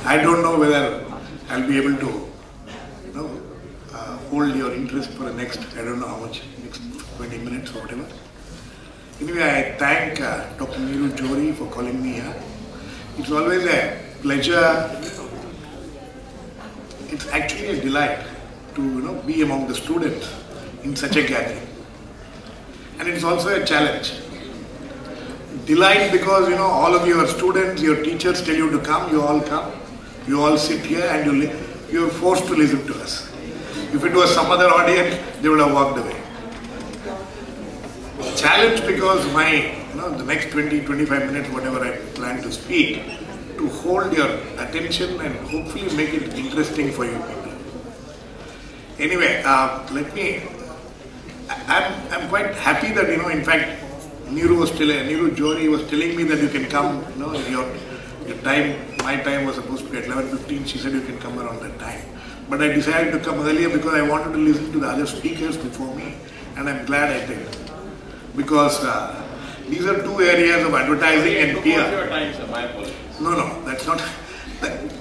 I don't know whether I'll be able to, hold your interest for the next, I don't know how much, next 20 minutes or whatever. Anyway, I thank Dr. Neeru Jori for calling me here. It's always a pleasure. It's actually a delight to be among the students in such a gathering. And it's also a challenge. Delight because all of you are students, your teachers tell you to come, you all sit here and you're forced to listen to us. If it was some other audience, they would have walked away. Challenge because the next 20-25 minutes, whatever I plan to speak, to hold your attention and hopefully make it interesting for you people. Anyway, I'm quite happy that, in fact, Neeru Jori was telling me that you can come, your time, my time was supposed to be at 11:15, she said you can come around that time. But I decided to come earlier because I wanted to listen to the other speakers before me, and I'm glad I did. Because these are two areas of advertising and PR. Your time, sir. My apologies. No, that's not.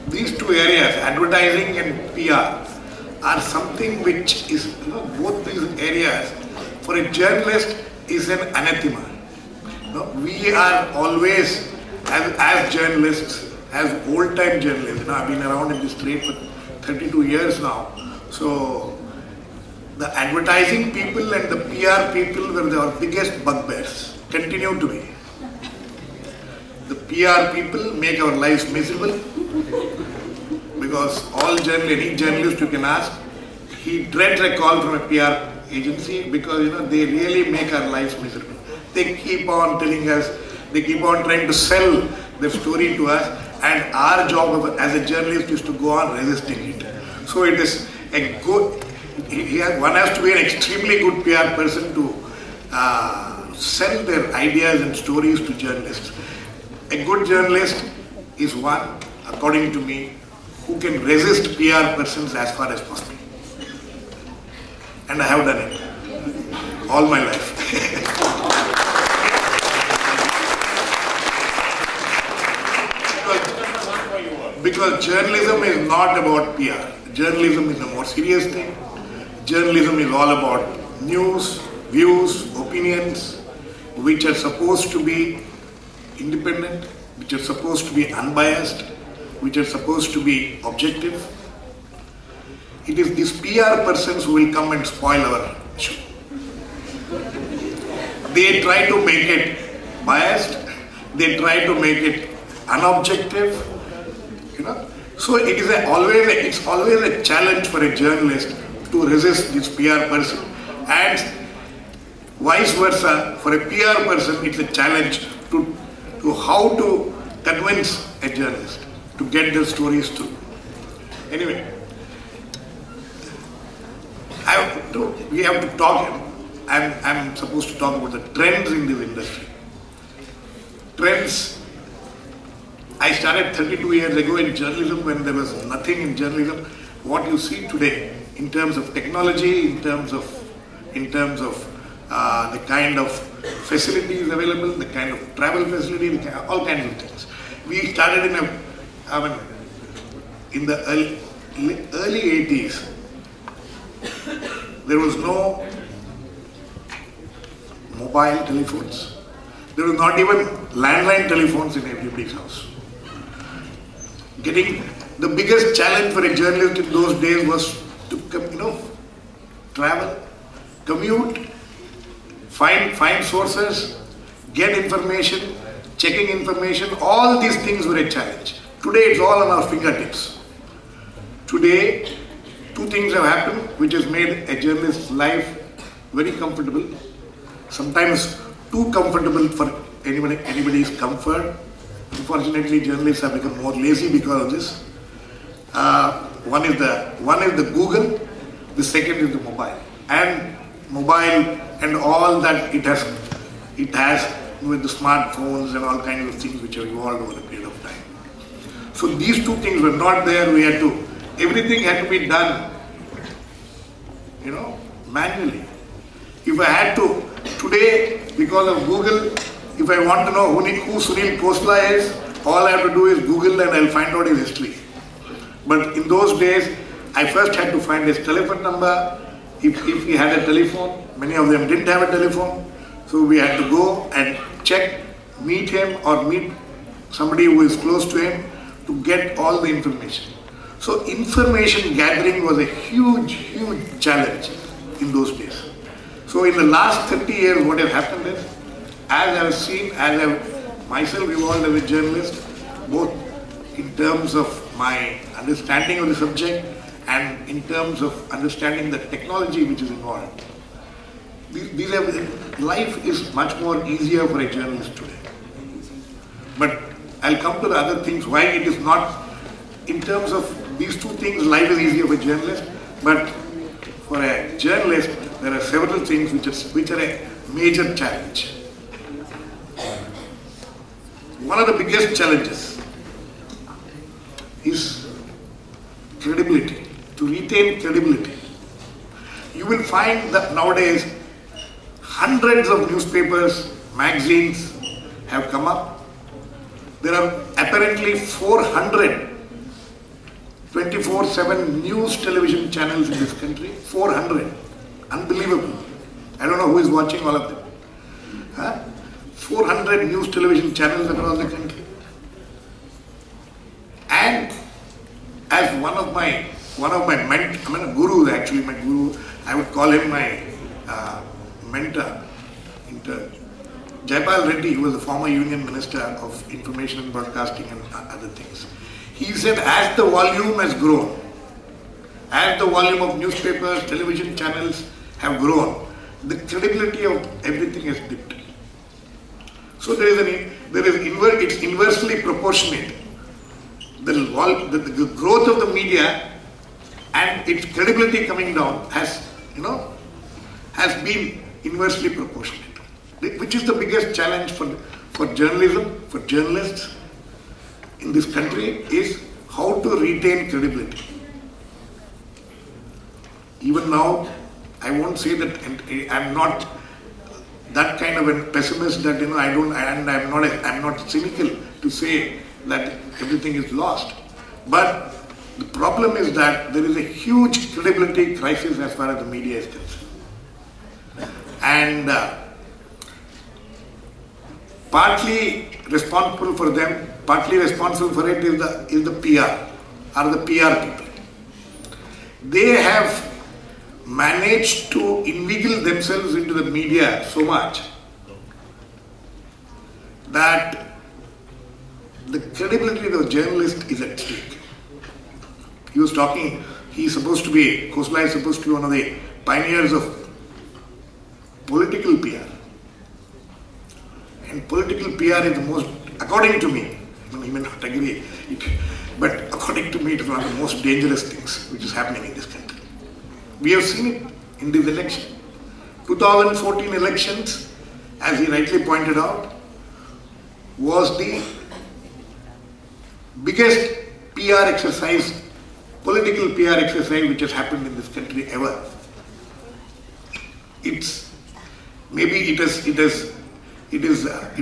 These two areas, advertising and PR, are something which is, both these areas, for a journalist, is an anathema. We are always, as journalists, as old-time journalists, I've been around in this trade for 32 years now. So, the advertising people and the PR people were our biggest bugbears, continue to be. The PR people make our lives miserable because any journalist you can ask, he dreads a call from a PR agency because they really make our lives miserable. They keep on telling us, they keep on trying to sell the story to us, and our job as a journalist is to go on resisting it. So it is a good, one has to be an extremely good PR person to sell their ideas and stories to journalists. A good journalist is one, according to me, who can resist PR persons as far as possible. And I have done it all my life. Because journalism is not about PR. Journalism is a more serious thing. Journalism is all about news, views, opinions, which are supposed to be independent, which are supposed to be unbiased, which are supposed to be objective. It is these PR persons who will come and spoil our show. They try to make it biased, they try to make it unobjective, So it is it's always a challenge for a journalist to resist this PR person, and vice versa, for a PR person it's a challenge to how to convince a journalist to get their stories through. Anyway, we have to talk. I'm supposed to talk about the trends in this industry. Trends. I started 32 years ago in journalism when there was nothing in journalism. What you see today in terms of technology, in terms of the kind of facilities available, the kind of travel facilities, all kinds of things. We started in the early 80s. There was no mobile telephones. There was not even landline telephones in everybody's house. The biggest challenge for a journalist in those days was to travel, commute, find sources, get information, checking information. All these things were a challenge. Today it's all on our fingertips. Today, two things have happened which has made a journalist's life very comfortable. Sometimes too comfortable for anybody's comfort. Unfortunately, journalists have become more lazy because of this. One is the Google, the second is the mobile. And mobile and all that it has with the smartphones and all kinds of things which have evolved over a period of time. So these two things were not there. Everything had to be done, manually. If I had to, today, because of Google, if I want to know who Sunil Khosla is, all I have to do is Google and I'll find out his history. But in those days, I first had to find his telephone number. If he had a telephone, many of them didn't have a telephone. So we had to go and check, meet him or meet somebody who is close to him to get all the information. So information gathering was a huge, huge challenge in those days. So in the last 30 years, what has happened is, as I have seen, as I have myself evolved as a journalist, both in terms of my understanding of the subject and in terms of understanding the technology which is involved. Life is much more easier for a journalist today. But I'll come to the other things, why it is not, in terms of these two things, life is easier for a journalist, but for a journalist, there are several things which are a major challenge. One of the biggest challenges is credibility, to retain credibility. You will find that nowadays hundreds of newspapers, magazines have come up. There are apparently 400 24/7 news television channels in this country. 400. Unbelievable. I don't know who is watching all of them. 400 news television channels across the country. And as one of my gurus, actually my guru, I would call him my mentor. Jaipal Reddy, who was the former Union Minister of Information and Broadcasting and other things. He said, as the volume has grown, as the volume of newspapers, television channels have grown, the credibility of everything has dipped. So it's inversely proportionate. The growth of the media and its credibility coming down has been inversely proportionate. Which is the biggest challenge for journalism, for journalists in this country, is how to retain credibility. Even now, I won't say that I'm not that kind of a pessimist that I'm not cynical to say that everything is lost. But the problem is that there is a huge credibility crisis as far as the media is concerned. And partly responsible for them, partly responsible for it is the PR, or the PR people. They have managed to inveigle themselves into the media so much that the credibility of the journalist is at stake. He was talking, Khosla is supposed to be one of the pioneers of political PR. And political PR is the most, according to me, he may not agree, but according to me, it is one of the most dangerous things which is happening in this country. We have seen it in this election. 2014 elections, as he rightly pointed out, was the biggest PR exercise, political PR exercise which has happened in this country ever. It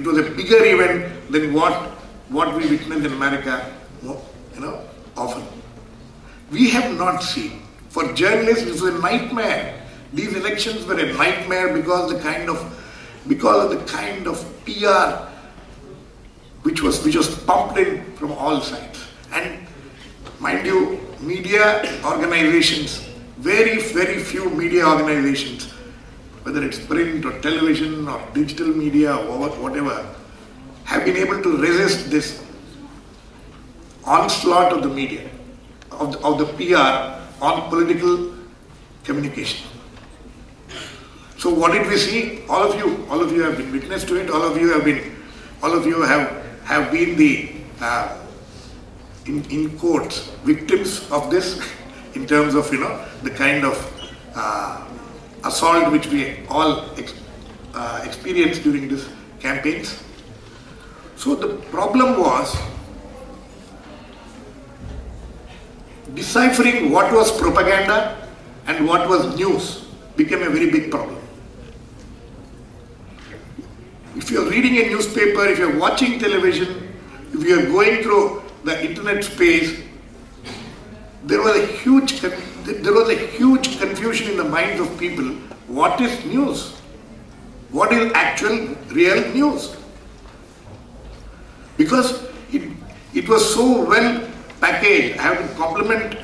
was a bigger event than what we witnessed in America, often. We have not seen. For journalists, this was a nightmare. These elections were a nightmare because of the kind of PR which was pumped in from all sides. And mind you, media organizations, very, very few media organizations, whether it's print or television or digital media or whatever, have been able to resist this onslaught of the media, of the PR on political communication. So what did we see? All of you have been witness to it. All of you have been the in quotes victims of this, in terms of the kind of assault which we all experienced during these campaigns. So the problem was deciphering what was propaganda and what was news became a very big problem. If you are reading a newspaper, if you are watching television, if you are going through the internet space, there was a huge confusion in the minds of people. What is news? What is actual, real news? Because it was so well packaged. I have to compliment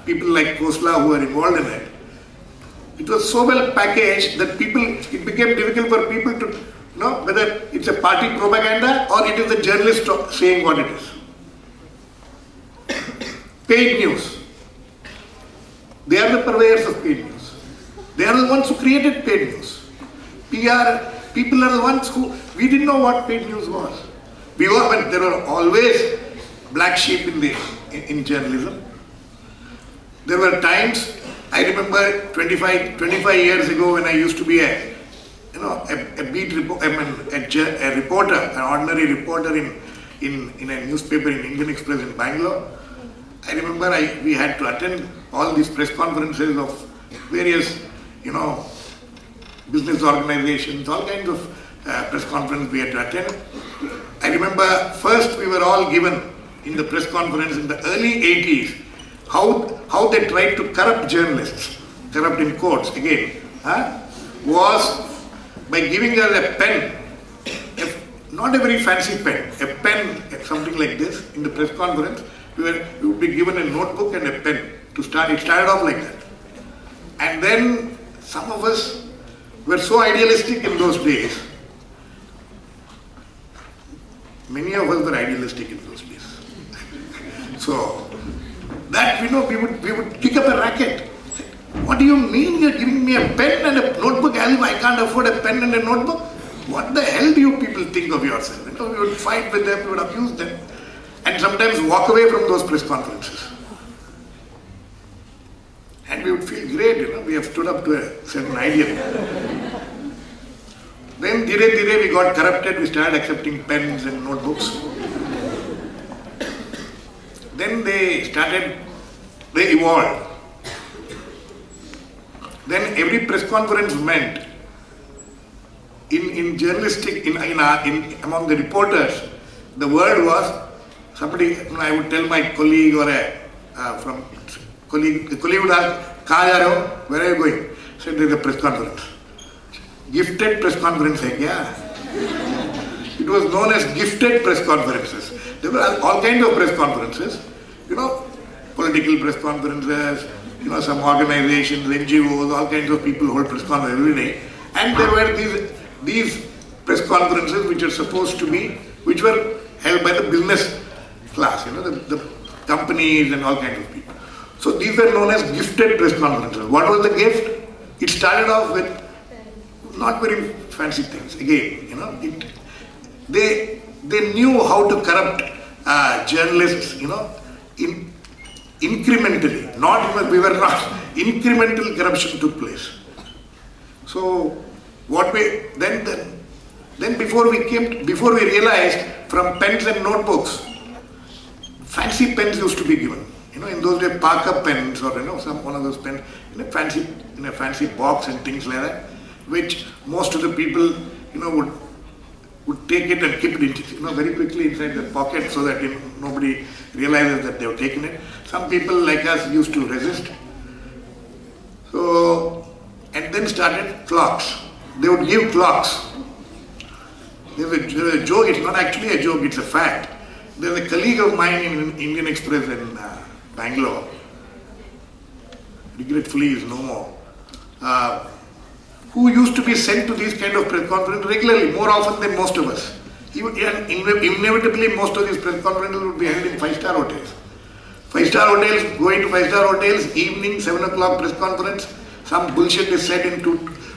people like Khosla who are involved in it. It was so well packaged that it became difficult for people to know whether it's a party propaganda or it is the journalist saying what it is. Paid news. They are the purveyors of paid news. They are the ones who created paid news. PR, people are the ones who, we didn't know what paid news was. There were always black sheep in journalism. There were times, I remember 25 years ago when I used to be a reporter, an ordinary reporter in a newspaper in Indian Express in Bangalore. I remember we had to attend all these press conferences of various, business organizations, all kinds of press conferences we had to attend. I remember first we were all given in the press conference in the early 80s how they tried to corrupt journalists, corrupt in quotes again, was by giving us a pen, not a very fancy pen, a pen, something like this in the press conference. We would be given a notebook and a pen to start. It started off like that. And then some of us were so idealistic in those days. Many of us were idealistic in those days. So that we would pick up a racket. What do you mean you're giving me a pen and a notebook as if I can't afford a pen and a notebook? What the hell do you people think of yourself? We would fight with them, we would abuse them, and sometimes walk away from those press conferences. And we would feel great, we have stood up to a certain ideal. Then dire we got corrupted, we started accepting pens and notebooks. Then they evolved. Then every press conference meant, in journalistic, among the reporters, the word was, somebody, I would tell my colleague or the colleague would ask, where are you going? I said, there's a press conference. Gifted press conference hai kya? It was known as gifted press conferences. There were all kinds of press conferences, political press conferences, some organizations, NGOs, all kinds of people hold press conferences every day. And there were these press conferences which were held by the business class, the companies and all kinds of people. So these were known as gifted press conferences. What was the gift? It started off with not very fancy things. Again, they knew how to corrupt journalists, incrementally. Incremental corruption took place. So then before we realized from pens and notebooks, fancy pens used to be given. In those days, Parker pens or one of those pens in a fancy box and things like that, which most of the people would take it and keep it very quickly inside their pocket so that nobody realizes that they have taken it. Some people like us used to resist. So, and then started clocks. They would give clocks. There's a joke. It's not actually a joke, it's a fact. There's a colleague of mine in Indian Express in Bangalore, regretfully is no more, who used to be sent to these kind of press conferences regularly, more often than most of us. Inevitably, most of these press conferences would be held in 5-star hotels. 5-star hotels, going to 5-star hotels, evening, 7 o'clock press conference, some bullshit is said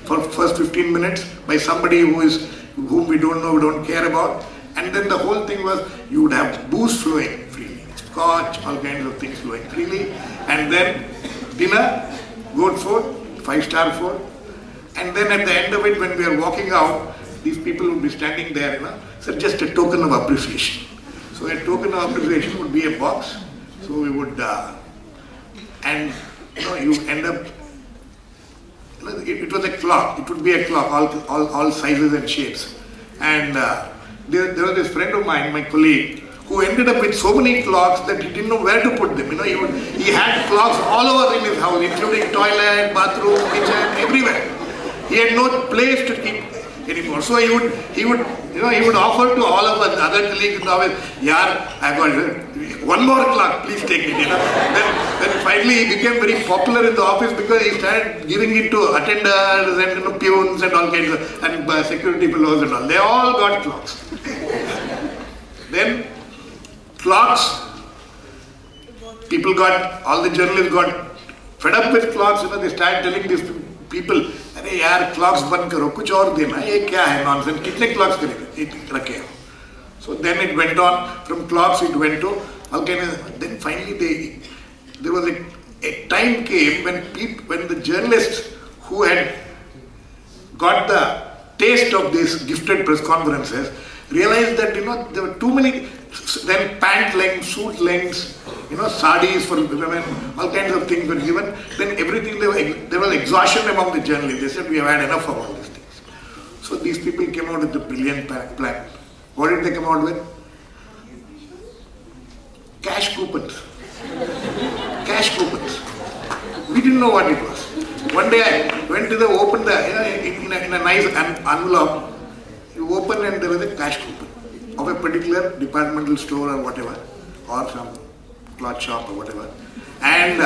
for first 15 minutes by somebody whom we don't know, we don't care about. And then the whole thing was, you would have booze flowing freely, scotch, all kinds of things flowing freely. And then dinner, good food, 5-star food. And then at the end of it, when we are walking out, these people would be standing there, so just a token of appreciation. So a token of appreciation would be a box. So we would, and you end up, it was a clock. It would be a clock, all sizes and shapes. And there was this friend of mine, my colleague, who ended up with so many clocks that he didn't know where to put them. You know, he had clocks all over in his house, including toilet, bathroom, kitchen, everywhere. He had no place to keep anymore. So he would offer to all of us other colleagues in the office, "Yaar, I got one more clock, please take it." You know. Then finally he became very popular in the office because he started giving it to attenders and peons and all kinds of, and security fellows and all. They all got clocks. Then clocks, all the journalists got fed up with clocks. You know, they started telling these people, "Arey yaar, clocks band karo, kuch aur dena, ye kya hai nonsense, kitne clocks rakhe ho?" So then it went on, from clocks it went to, then finally there was a time came when the journalists who had got the taste of these gifted press conferences realized that, you know, there were too many, then pant lengths, suit lengths, you know, sarees for women, all kinds of things were given. Then everything, there was exhaustion among the journalists. They said, "We have had enough of all these things." So these people came out with a brilliant plan. What did they come out with? Cash coupons. Cash coupons. We didn't know what it was. One day I went to open in a nice envelope. You open and there was a cash coupon of a particular departmental store or whatever, or some cloth shop or whatever. And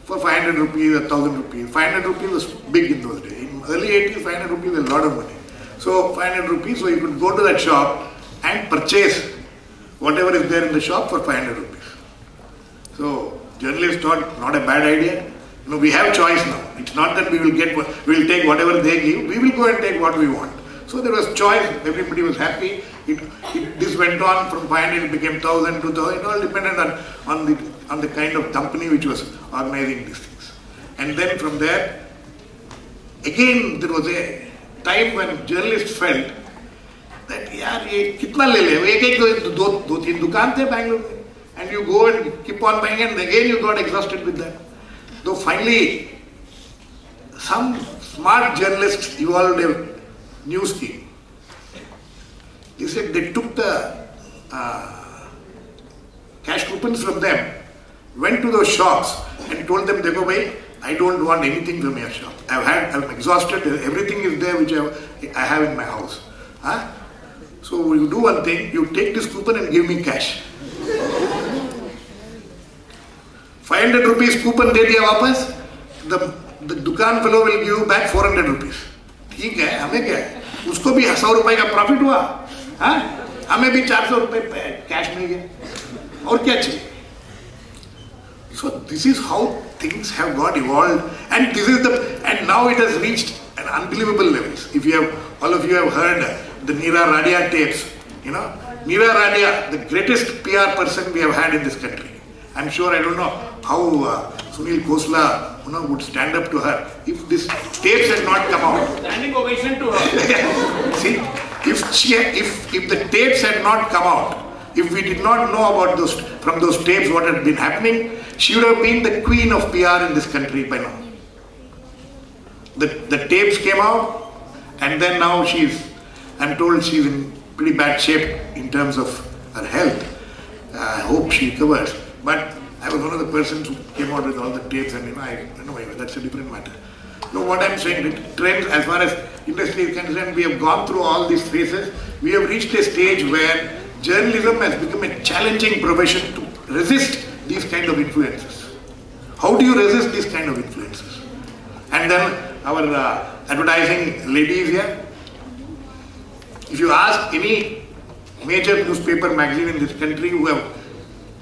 for 500 rupees, 1,000 rupees. 500 rupees was big in those days. In early 80s, 500 rupees was a lot of money. So 500 rupees, so you could go to that shop and purchase whatever is there in the shop for 500 rupees. So journalists thought, not a bad idea. You know, we have choice now. It's not that we will take whatever they give. We will go and take what we want. So there was choice. Everybody was happy. This went on from 500, it became 1,000, 2,000. It all depended on the kind of company which was organizing these things. And then from there, again there was a time when journalists felt that, yaar, ye kitna le le? Ek do teen dukaan the Bangalore mein. And you go and keep on buying, and again you got exhausted with that. So finally, some smart journalists evolved a new scheme. They said they took the cash coupons from them, went to those shops and told them, "Dekho bhai, I don't want anything from your shop. I'm exhausted. Everything is there which I have in my house. Huh? So you do one thing, you take this coupon and give me cash." 500 rupees coupon de diya wapas, the dukaan fellow will give you back 400 rupees. ठीक है, हमें क्या है? उसको भी 100 रुपए का profit हुआ, हाँ? हमें भी 400 रुपए कैश मिल गया, और क्या चाहिए? So this is how things have got evolved, and now it has reached an unbelievable levels. If all of you have heard the Neera Radia tapes, you know, Neera Radia, the greatest PR person we have had in this country. I'm sure, I don't know how Sunil Khosla, you know, would stand up to her if these tapes had not come out. Standing ovation to her. See, if the tapes had not come out, if we did not know about from those tapes what had been happening, she would have been the queen of PR in this country by now. The tapes came out, and then now I'm told she's in pretty bad shape in terms of her health. I hope she recovers. But I was one of the persons who came out with all the tapes, and that's a different matter. No, what I'm saying, the trends as far as industry is concerned, we have gone through all these phases. We have reached a stage where journalism has become a challenging profession to resist these kind of influences. How do you resist these kind of influences? And then our advertising ladies here, if you ask any major newspaper magazine in this country who have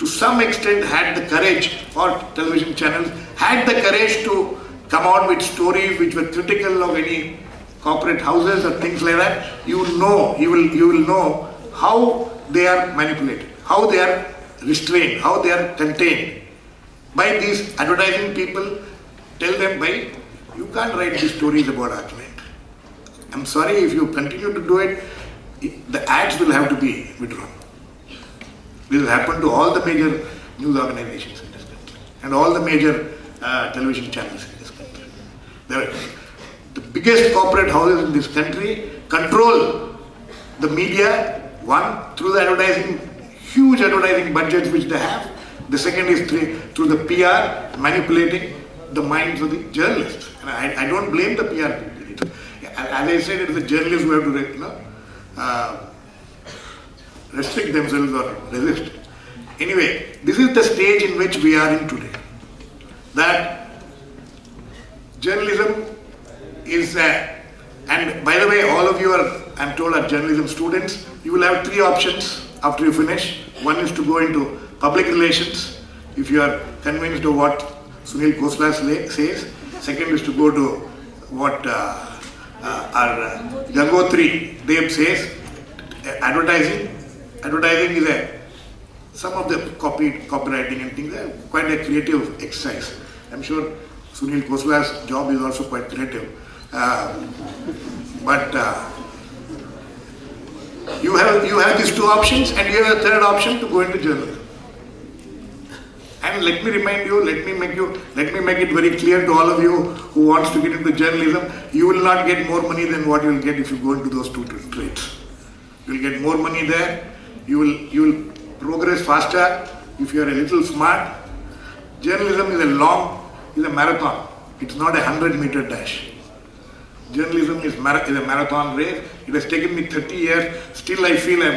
to some extent had the courage, or television channels had the courage to come out with stories which were critical of any corporate houses or things like that, you will know how they are manipulated, how they are restrained, how they are contained by these advertising people. Tell them, "Bhai, you can't write these stories about our client. I'm sorry, if you continue to do it, the ads will have to be withdrawn." This has happened to all the major news organizations in this country and all the major television channels in this country. The biggest corporate houses in this country control the media, one, through the advertising huge advertising budgets which they have. The second is through the PR, manipulating the minds of the journalists. And I don't blame the PR people. As I said, it is the journalists who have to restrict themselves or resist. Anyway, this is the stage in which we are in today. That journalism is, and by the way, all of you are, I'm told, are journalism students. You will have 3 options after you finish. One is to go into public relations, if you are convinced of what Sunil Khosla says. Second is to go to what our Gangotri Dev says, advertising. Advertising is some of the copywriting and things are quite a creative exercise. I'm sure Sunil Khosla's job is also quite creative. But you have these 2 options, and you have a third option to go into journalism. And let me remind you, let me make it very clear to all of you who wants to get into journalism, you will not get more money than what you will get if you go into those 2 trades. You will get more money there. You will progress faster if you are a little smart. Journalism is a marathon. It's not a 100-meter dash. Journalism is a marathon race. It has taken me 30 years. Still, I feel I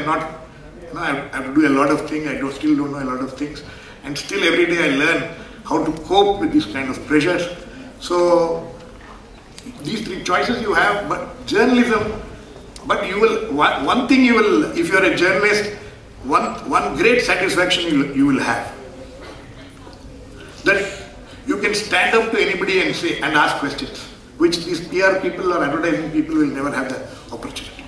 have to do a lot of things. I still don't know a lot of things. And still, every day I learn how to cope with these kind of pressures. So, these 3 choices you have, but journalism, but you will, one thing you will, if you are a journalist, one great satisfaction you will have. That you can stand up to anybody and say, and ask questions, which these PR people or advertising people will never have the opportunity.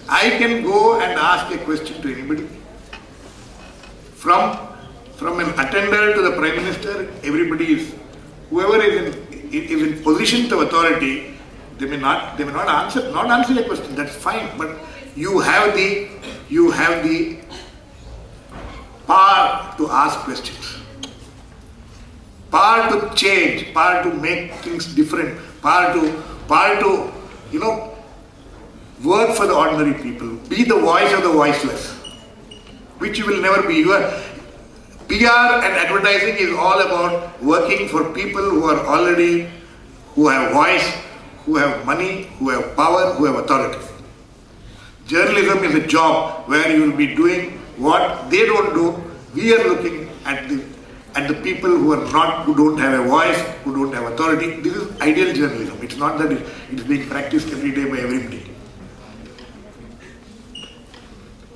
I can go and ask a question to anybody. From an attender to the Prime Minister, everybody is, whoever is in position of authority, they may not answer a question, that's fine, but you have the power to ask questions, power to change, power to make things different, power to work for the ordinary people, be the voice of the voiceless, which you will never be. PR and advertising is all about working for people who have voice, who have money, who have power, who have authority. Journalism is a job where you will be doing what they don't do. We are looking at the people who don't have a voice, who don't have authority. This is ideal journalism. It's not that it's being practiced every day by everybody.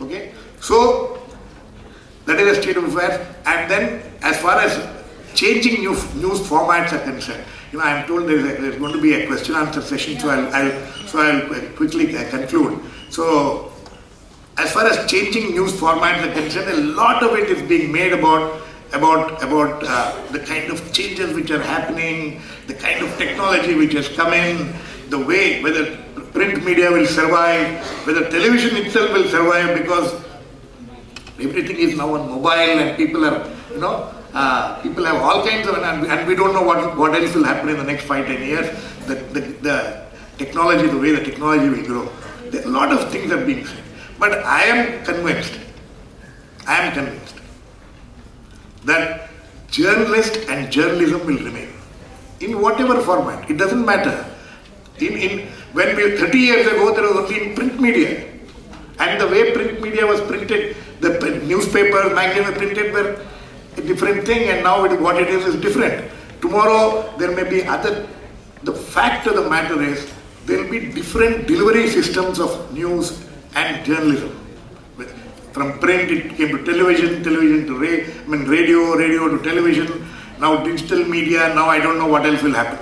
Okay? So, that is the state of affairs. And then, as far as changing news formats are concerned, I am told there's going to be a question-answer session, so I'll quickly conclude. So, as far as changing news formats are concerned, a lot of it is being made about the kind of changes which are happening, the kind of technology which has come in, the way whether print media will survive, whether television itself will survive, because everything is now on mobile and people are, people have all kinds of, and we don't know what else will happen in the next 5-10 years. The technology, the way the technology will grow. A lot of things are being said. But I am convinced that journalist and journalism will remain in whatever format. It doesn't matter. When 30 years ago, there was only in print media. And the way print media was printed, the newspapers, magazines were printed were a different thing, and now what it is different. Tomorrow, there may be other. The fact of the matter is, there will be different delivery systems of news and journalism. From print, it came to television to radio, radio to television, now digital media, now I don't know what else will happen.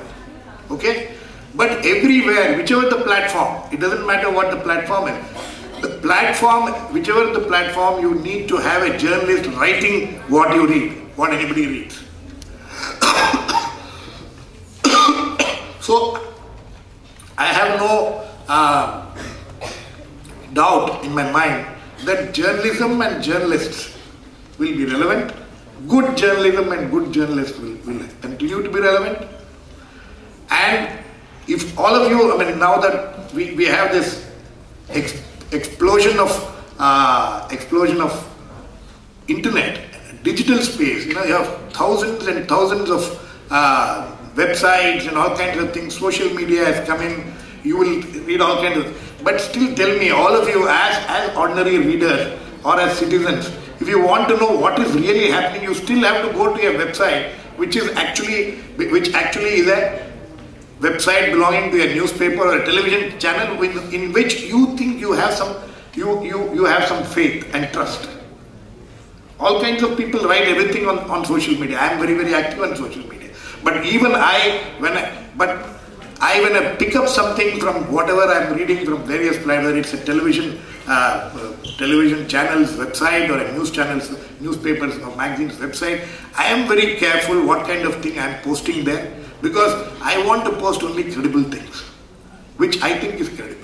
Okay? But everywhere, whichever the platform, it doesn't matter what the platform is. The platform, whichever the platform, you need to have a journalist writing what you read, what anybody reads. So, I have no doubt in my mind that journalism and journalists will be relevant. Good journalism and good journalists will continue to be relevant. And if all of you, now that we have this explosion of explosion of internet, digital space, you have thousands and thousands of websites and all kinds of things. Social media has come in. You will read all kinds of. But still, tell me, all of you, as ordinary readers or as citizens, if you want to know what is really happening, you still have to go to a website which actually is a website belonging to a newspaper or a television channel in which you think you have some faith and trust. All kinds of people write everything on social media. I am very, very active on social media. But even when I pick up something from whatever I am reading from various places, whether it's a television channel's website or a newspapers or magazines website, I am very careful what kind of thing I am posting there, because I want to post only credible things, which I think is credible.